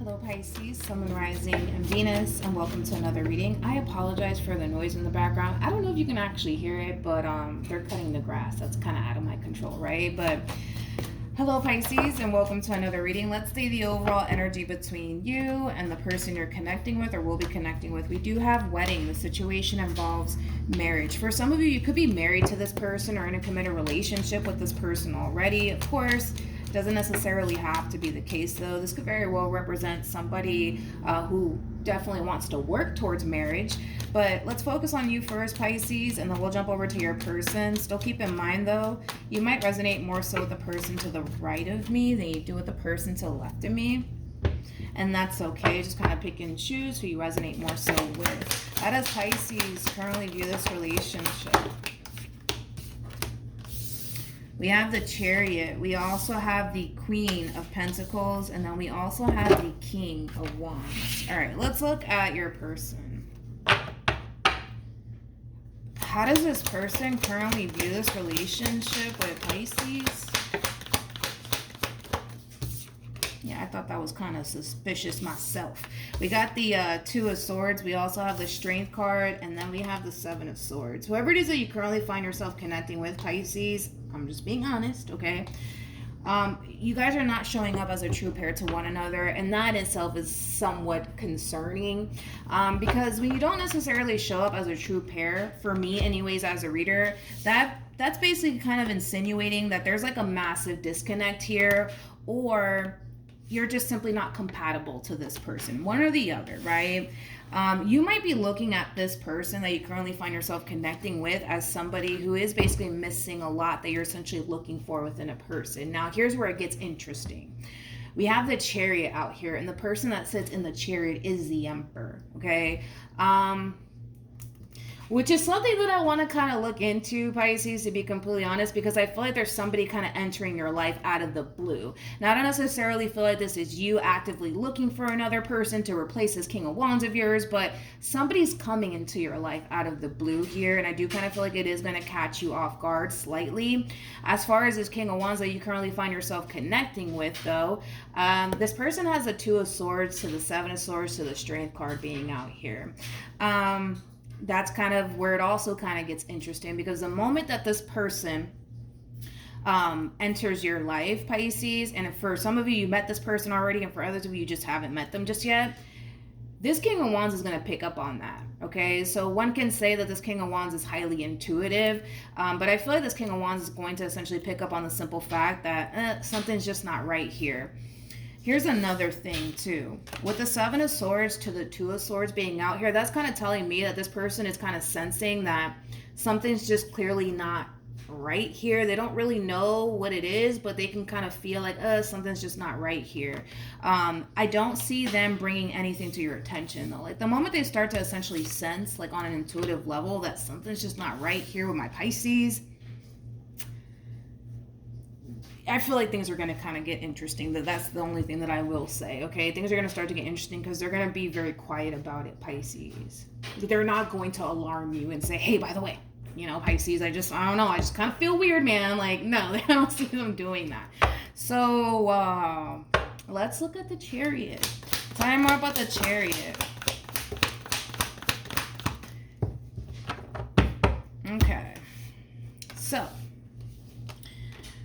Hello Pisces, Sun, Moon, Rising, and Venus, and welcome to another reading. I apologize for the noise in the background. I don't know if you can actually hear it, but they're cutting the grass. That's kind of out of my control, right? But hello Pisces, and welcome to another reading. Let's see the overall energy between you and the person you're connecting with or will be connecting with. We do have wedding. The situation involves marriage. For some of you, you could be married to this person or in a committed relationship with this person already. Of course, doesn't necessarily have to be the case though. This could very well represent somebody who definitely wants to work towards marriage. But let's focus on you first, Pisces, and then we'll jump over to your person. Still keep in mind though, you might resonate more so with the person to the right of me than you do with the person to the left of me. And that's okay. Just kind of pick and choose who you resonate more so with. How does Pisces currently view this relationship? We have the Chariot. We also have the Queen of Pentacles. And then we also have the King of Wands. All right, let's look at your person. How does this person currently view this relationship with Pisces? Yeah, I thought that was kind of suspicious myself. We got the Two of Swords. We also have the Strength card. And then we have the Seven of Swords. Whoever it is that you currently find yourself connecting with, Pisces, I'm just being honest, okay? You guys are not showing up as a true pair to one another, and that itself is somewhat concerning because when you don't necessarily show up as a true pair, for me anyways as a reader, that's basically kind of insinuating that there's like a massive disconnect here, or you're just simply not compatible to this person, one or the other, right? You might be looking at this person that you currently find yourself connecting with as somebody who is basically missing a lot that you're essentially looking for within a person. Now, here's where it gets interesting. We have the Chariot out here, and the person that sits in the Chariot is the Emperor, okay? Which is something that I want to kind of look into, Pisces, to be completely honest, because I feel like there's somebody kind of entering your life out of the blue. Now, I don't necessarily feel like this is you actively looking for another person to replace this King of Wands of yours, but somebody's coming into your life out of the blue here, and I do kind of feel like it is going to catch you off guard slightly. As far as this King of Wands that you currently find yourself connecting with, though, this person has the Two of Swords to the Seven of Swords to the Strength card being out here. That's kind of where it also kind of gets interesting, because the moment that this person enters your life, Pisces, and for some of you, you met this person already, and for others of you, you just haven't met them just yet, this King of Wands is going to pick up on that, okay? So one can say that this King of Wands is highly intuitive, but I feel like this King of Wands is going to essentially pick up on the simple fact that something's just not right here. Here's another thing too. With the Seven of Swords to the Two of Swords being out here, that's kind of telling me that this person is kind of sensing that something's just clearly not right here. They don't really know what it is, but they can kind of feel like, something's just not right here. I don't see them bringing anything to your attention though. Like the moment they start to essentially sense, like on an intuitive level, that something's just not right here with my Pisces, I feel like things are going to kind of get interesting. That's the only thing that I will say, okay? Things are going to start to get interesting because they're going to be very quiet about it, Pisces. They're not going to alarm you and say, hey, by the way, you know, Pisces, I don't know, I just kind of feel weird, man. Like, no, I don't see them doing that. So, let's look at the Chariot. Tell me more about the Chariot. Okay. So,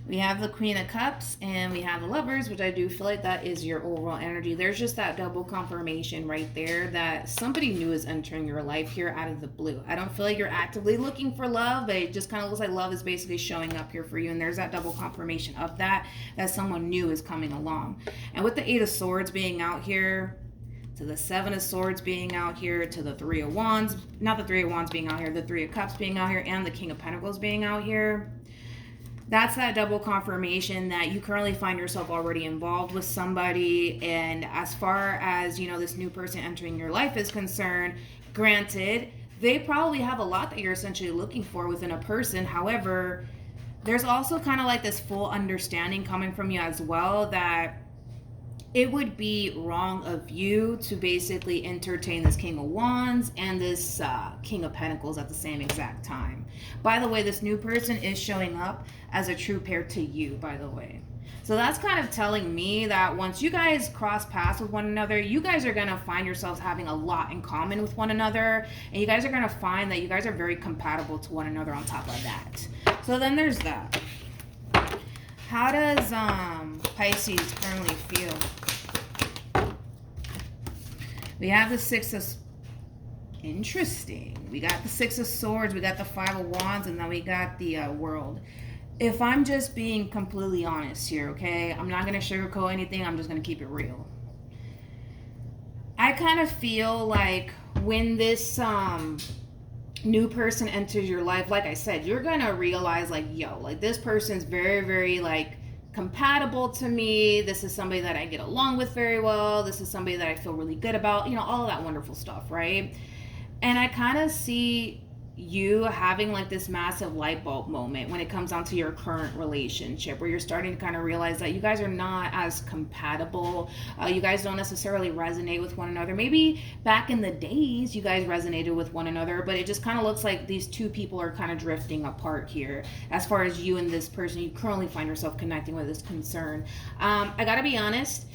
we have the Queen of Cups and we have the Lovers, which I do feel like that is your overall energy. There's just that double confirmation right there that somebody new is entering your life here out of the blue. I don't feel like you're actively looking for love, but it just kind of looks like love is basically showing up here for you. And there's that double confirmation of that someone new is coming along. And with the Eight of Swords being out here, to the Seven of Swords being out here, to the Three of Wands, not the Three of Wands being out here, the Three of Cups being out here, and the King of Pentacles being out here, that's that double confirmation that you currently find yourself already involved with somebody. And as far as, you know, this new person entering your life is concerned, granted, they probably have a lot that you're essentially looking for within a person. However, there's also kind of like this full understanding coming from you as well that it would be wrong of you to basically entertain this King of Wands and this King of Pentacles at the same exact time. By the way, this new person is showing up as a true pair to you, by the way. So that's kind of telling me that once you guys cross paths with one another, you guys are going to find yourselves having a lot in common with one another. And you guys are going to find that you guys are very compatible to one another on top of that. So then there's that. How does Pisces currently feel? We have the Six of... Interesting. We got the Six of Swords, we got the Five of Wands, and then we got the World. If I'm just being completely honest here, okay? I'm not going to sugarcoat anything. I'm just going to keep it real. I kind of feel like when this new person enters your life, like I said, you're going to realize like, yo, like this person's very, very like compatible to me. This is somebody that I get along with very well. This is somebody that I feel really good about. You know, all of that wonderful stuff, right? And I kind of see you having like this massive light bulb moment when it comes down to your current relationship, where you're starting to kind of realize that you guys are not as compatible. You guys don't necessarily resonate with one another. Maybe back in the days you guys resonated with one another, but it just kind of looks like these two people are kind of drifting apart here as far as you and this person you currently find yourself connecting with is concerned. I gotta be honest,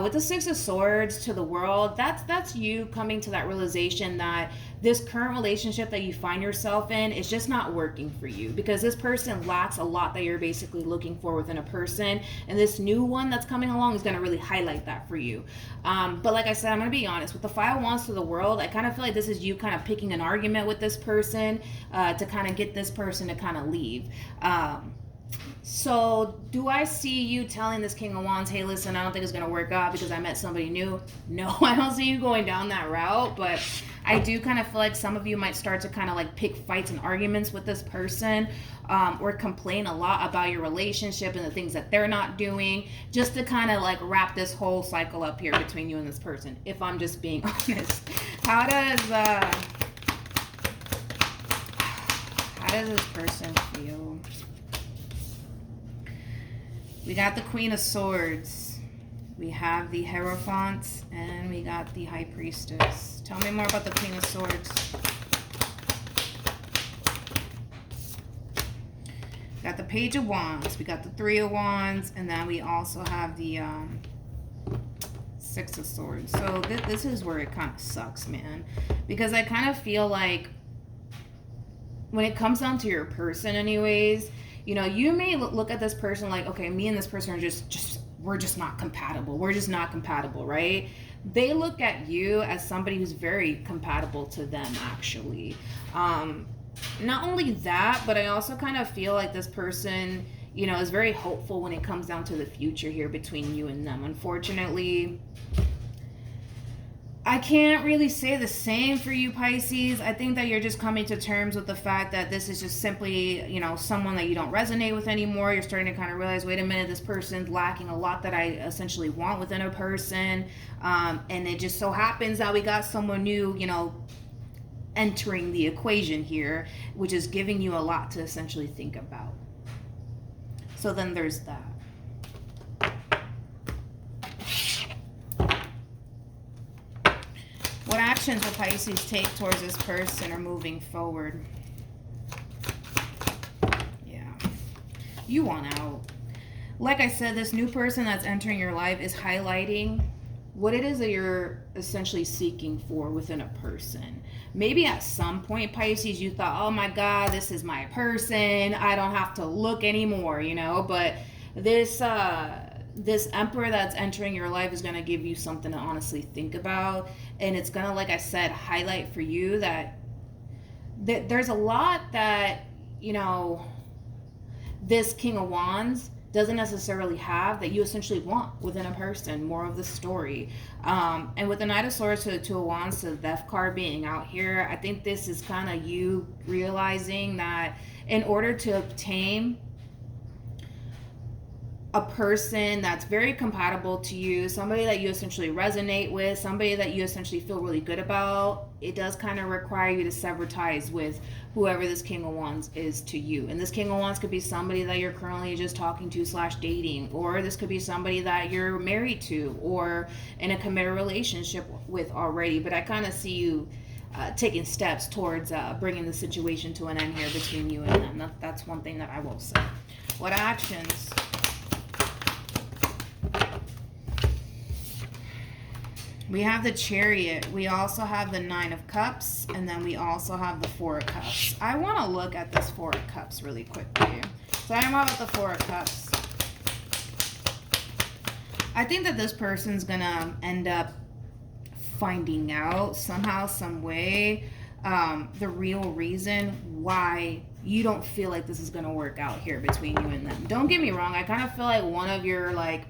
with the Six of Swords to the World, that's you coming to that realization that this current relationship that you find yourself in is just not working for you, because this person lacks a lot that you're basically looking for within a person, and this new one that's coming along is going to really highlight that for you. But like I said, I'm going to be honest, with the Five of Wands to the World, I kind of feel like this is you kind of picking an argument with this person to kind of get this person to kind of leave. So do I see you telling this King of Wands, hey, listen, I don't think it's going to work out because I met somebody new? No, I don't see you going down that route, but I do kind of feel like some of you might start to kind of like pick fights and arguments with this person, or complain a lot about your relationship and the things that they're not doing, just to kind of like wrap this whole cycle up here between you and this person, if I'm just being honest. How does this person feel? We got the Queen of Swords, we have the Hierophant, and we got the High Priestess. Tell me more about the Queen of Swords. Got the Page of Wands, we got the Three of Wands, and then we also have the Six of Swords. So this is where it kind of sucks, man, because I kind of feel like when it comes down to your person anyways, you know, you may look at this person like, okay, me and this person are we're just not compatible. We're just not compatible, right? They look at you as somebody who's very compatible to them, actually. Not only that, but I also kind of feel like this person, you know, is very hopeful when it comes down to the future here between you and them. Unfortunately, I can't really say the same for you, Pisces. I think that you're just coming to terms with the fact that this is just simply, you know, someone that you don't resonate with anymore. You're starting to kind of realize, wait a minute, this person's lacking a lot that I essentially want within a person. And it just so happens that we got someone new, you know, entering the equation here, which is giving you a lot to essentially think about. So then there's that. What actions will Pisces take towards this person or moving forward? Yeah. You want out. Like I said, this new person that's entering your life is highlighting what it is that you're essentially seeking for within a person. Maybe at some point, Pisces, you thought, oh my God, this is my person. I don't have to look anymore, you know, but this Emperor that's entering your life is going to give you something to honestly think about. And it's going to, like I said, highlight for you that there's a lot that, you know, this King of Wands doesn't necessarily have that you essentially want within a person. More of the story. And with the Knight of Swords to the Two of Wands to the Death card being out here, I think this is kind of you realizing that in order to obtain a person that's very compatible to you, somebody that you essentially resonate with, somebody that you essentially feel really good about, it does kind of require you to sever ties with whoever this King of Wands is to you. And this King of Wands could be somebody that you're currently just talking to / dating, or this could be somebody that you're married to or in a committed relationship with already. But I kind of see you taking steps towards bringing the situation to an end here between you and them. That's one thing that I will say. What actions We have the Chariot. We also have the Nine of Cups. And then we also have the Four of Cups. I want to look at this Four of Cups really quickly. So I'm about the Four of Cups. I think that this person's going to end up finding out somehow, some way, the real reason why you don't feel like this is going to work out here between you and them. Don't get me wrong. I kind of feel like one of your, like,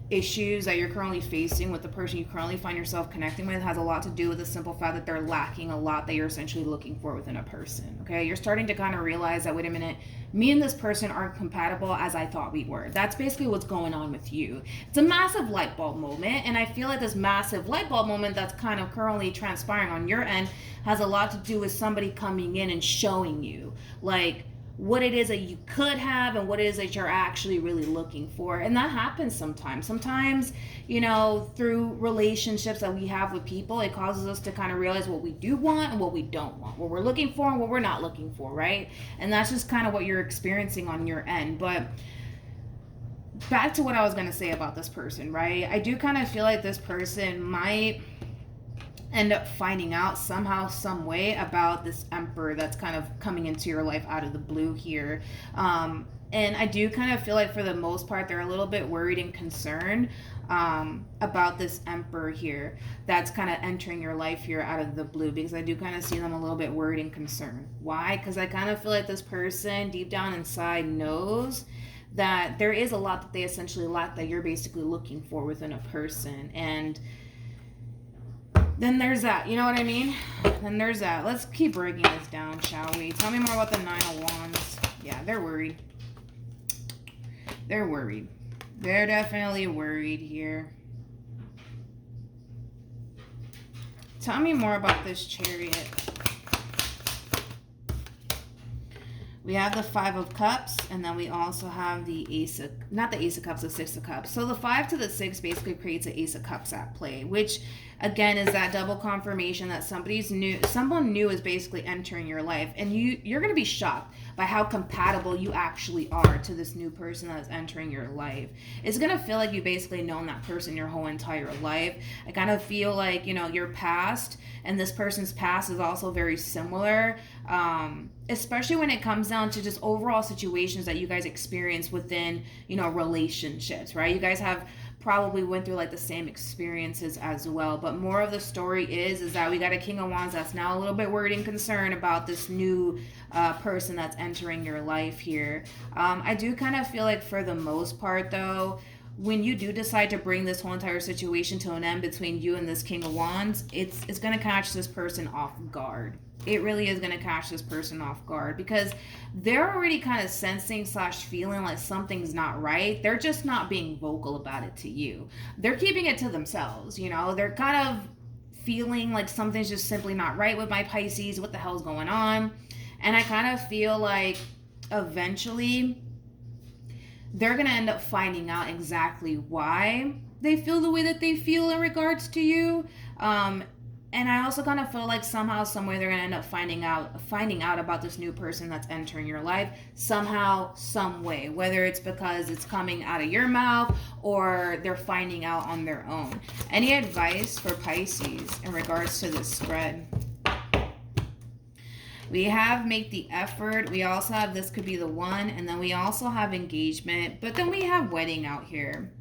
issues that you're currently facing with the person you currently find yourself connecting with has a lot to do with the simple fact that they're lacking a lot that you're essentially looking for within a person. Okay, you're starting to kind of realize that, wait a minute, me and this person aren't compatible as I thought we were. That's basically what's going on with you. It's a massive light bulb moment, and I feel like this massive light bulb moment that's kind of currently transpiring on your end has a lot to do with somebody coming in and showing you, like, what it is that you could have and what it is that you're actually really looking for. And that happens sometimes. Sometimes, you know, through relationships that we have with people, it causes us to kind of realize what we do want and what we don't want, what we're looking for and what we're not looking for, right? And that's just kind of what you're experiencing on your end. But back to what I was going to say about this person, right? I do kind of feel like this person might end up finding out somehow, some way about this Emperor that's kind of coming into your life out of the blue here. And I do kind of feel like for the most part, they're a little bit worried and concerned about this Emperor here that's kind of entering your life here out of the blue, because I do kind of see them a little bit worried and concerned. Why? Because I kind of feel like this person deep down inside knows that there is a lot that they essentially lack that you're basically looking for within a person. And then there's that, you know what I mean? Then there's that. Let's keep breaking this down, shall we? Tell me more about the Nine of Wands. Yeah, they're worried. They're worried. They're definitely worried here. Tell me more about this Chariot. We have the Five of Cups, and then we also have the Ace of, not the Ace of Cups, the Six of Cups. So the 5 to the 6 basically creates an Ace of Cups at play, which again is that double confirmation that someone new is basically entering your life, and you're going to be shocked by how compatible you actually are to this new person that's entering your life. It's going to feel like you basically known that person your whole entire life. I kind of feel like, you know, your past and this person's past is also very similar, especially when it comes down to just overall situations that you guys experience within, you know, relationships, right? You guys have probably went through like the same experiences as well. But more of the story is that we got a King of Wands that's now a little bit worried and concerned about this new person that's entering your life here. I do kind of feel like for the most part though, when you do decide to bring this whole entire situation to an end between you and this King of Wands, it's going to catch this person off guard. It really is going to catch this person off guard, because they're already kind of sensing / feeling like something's not right. They're just not being vocal about it to you. They're keeping it to themselves, you know. They're kind of feeling like something's just simply not right with my Pisces. What the hell's going on? And I kind of feel like eventually they're going to end up finding out exactly why they feel the way that they feel in regards to you. And I also kind of feel like somehow, some way, they're going to end up finding out about this new person that's entering your life somehow, some way, whether it's because it's coming out of your mouth or they're finding out on their own. Any advice for Pisces in regards to this spread? We have make the effort. We also have this could be the one, and then we also have engagement, but then we have wedding out here.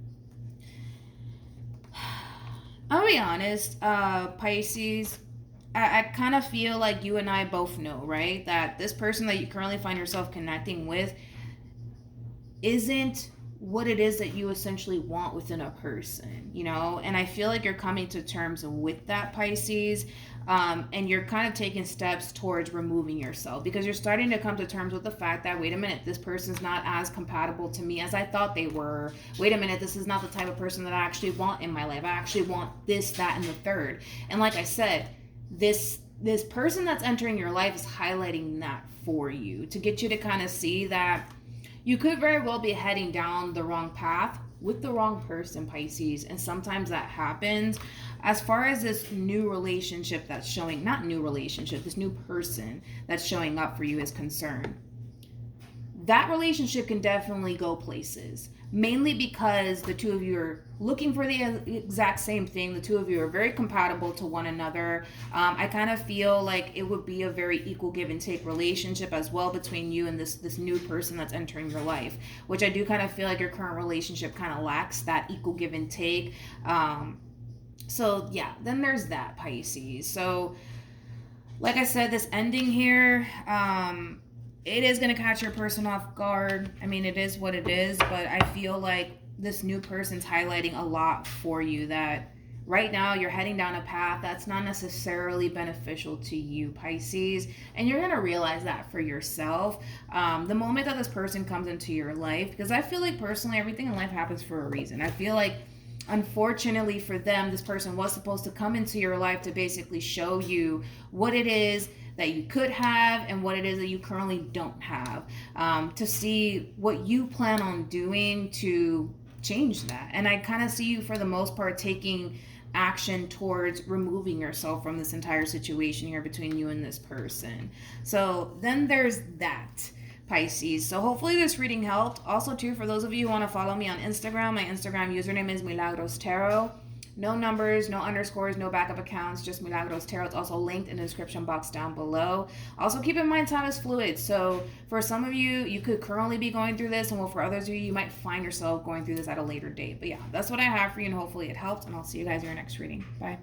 I'll be honest, Pisces, I kind of feel like you and I both know, right? That this person that you currently find yourself connecting with isn't what it is that you essentially want within a person, you know? And I feel like you're coming to terms with that, Pisces, and you're kind of taking steps towards removing yourself, because you're starting to come to terms with the fact that, wait a minute, this person's not as compatible to me as I thought they were. Wait a minute, this is not the type of person that I actually want in my life. I actually want this, that, and the third. And like I said, this person that's entering your life is highlighting that for you to get you to kind of see that you could very well be heading down the wrong path with the wrong person, Pisces. And sometimes that happens. As far as this new relationship that's showing, not new relationship, this new person that's showing up for you is concerned, that relationship can definitely go places. mainly because the two of you are looking for the exact same thing. The two of you are very compatible to one another. I kind of feel like it would be a very equal give and take relationship as well between you and this new person that's entering your life, which I do kind of feel like your current relationship kind of lacks that equal give and take. So yeah, then there's that, Pisces. So like I said, this ending here, it is going to catch your person off guard. I mean, it is what it is, but I feel like this new person's highlighting a lot for you, that right now you're heading down a path that's not necessarily beneficial to you, Pisces, and you're going to realize that for yourself the moment that this person comes into your life, because I feel like personally everything in life happens for a reason. I feel like unfortunately for them, this person was supposed to come into your life to basically show you what it is that you could have and what it is that you currently don't have, to see what you plan on doing to change that. And I kind of see you, for the most part, taking action towards removing yourself from this entire situation here between you and this person. So then there's that, Pisces. So hopefully this reading helped. Also, too, for those of you who want to follow me on Instagram, my Instagram username is MilagrosTarot. No numbers, no underscores, no backup accounts, just MilagrosTarot. It's also linked in the description box down below. Also, keep in mind time is fluid. So for some of you, you could currently be going through this, and well, for others of you, you might find yourself going through this at a later date. But yeah, that's what I have for you, and hopefully it helped, and I'll see you guys in your next reading. Bye.